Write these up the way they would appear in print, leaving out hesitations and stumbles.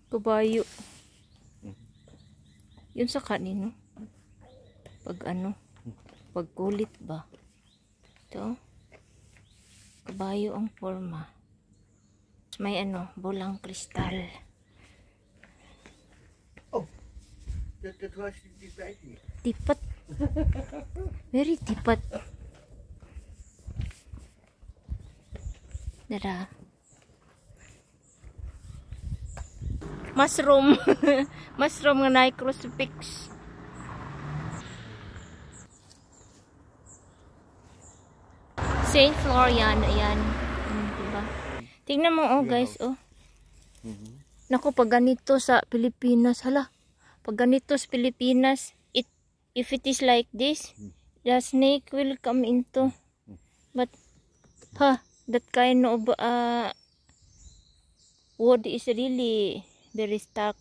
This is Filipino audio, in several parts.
Kabayo. Yun sa kanino. Pag ano. Pag kulit ba. Ito. Kabayo ang forma. May ano. Bulang kristal. Oh. Dat was die bij niet. Tipat. Very tipat. Dada. Mushroom. Mushroom nga na crucifix. Saint Florian. Ayan. Diba? Tingnan mo, oh guys, oh. Naku, pag ganito sa Pilipinas, hala. Pag ganito sa Pilipinas, if it is like this, the snake will come into. But, that kind of wood is really very stuck,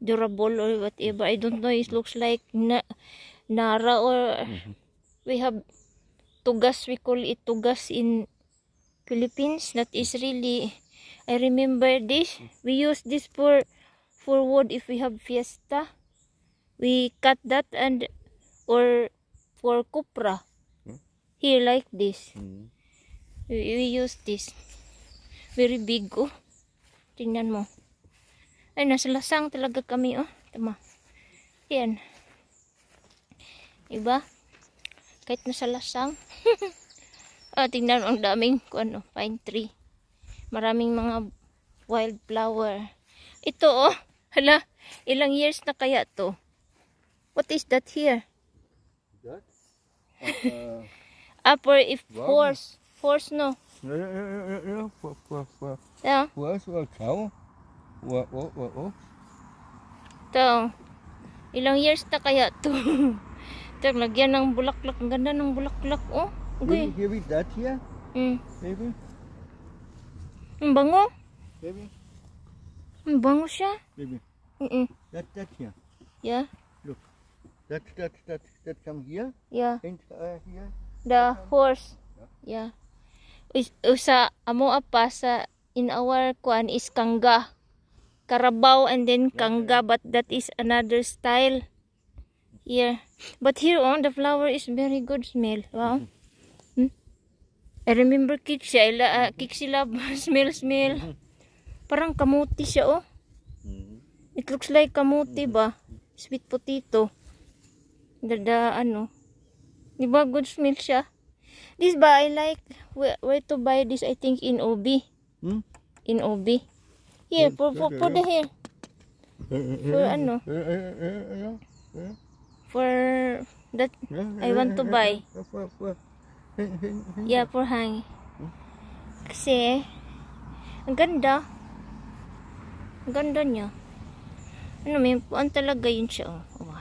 durable or whatever. I don't know. It looks like nara or we have tugas. We call it tugas in Philippines. That is really. I remember this. We use this for wood if we have fiesta. We cut that and or for kupra. Here like this. We use this. Very big, oh. Tingnan mo. Ay, nasa lasang talaga kami, oh. Tama. Yan. Diba? Kahit nasa lasang. Tingnan mo, ang daming, pine tree. Maraming mga wildflower. Ito, oh. Hala, ilang years na kaya to? What is that here? Dat? For if horse. Horse, no? Ja. Yeah. Horse or cow? What? Ito. Ilang years na kaya to? Ito, lagyan ng bulaklak. Ang ganda ng bulaklak, oh. Okay. Maybe that here? Maybe? Ang bango. Maybe? Ang bango siya. Maybe. That here. Yeah. Look. That come here? Yeah. And here? The horse. Yeah. Sa amo apa sa in our kuan is kangga. Carabao and then kangga, but that is another style. Here. But here on the flower is very good smell. Wow. I remember Kixi love smell. Parang kamuti siya, oh. It looks like kamuti ba? Sweet potato. Ano. Diba good smell siya? This ba I like where to buy this, I think in OB. In OB. Here for the hair. For ano? For that I want to buy. Yeah, for hang. Kasi ang ganda. Ang ganda niya. Ano, may puan talaga yun siya, oh.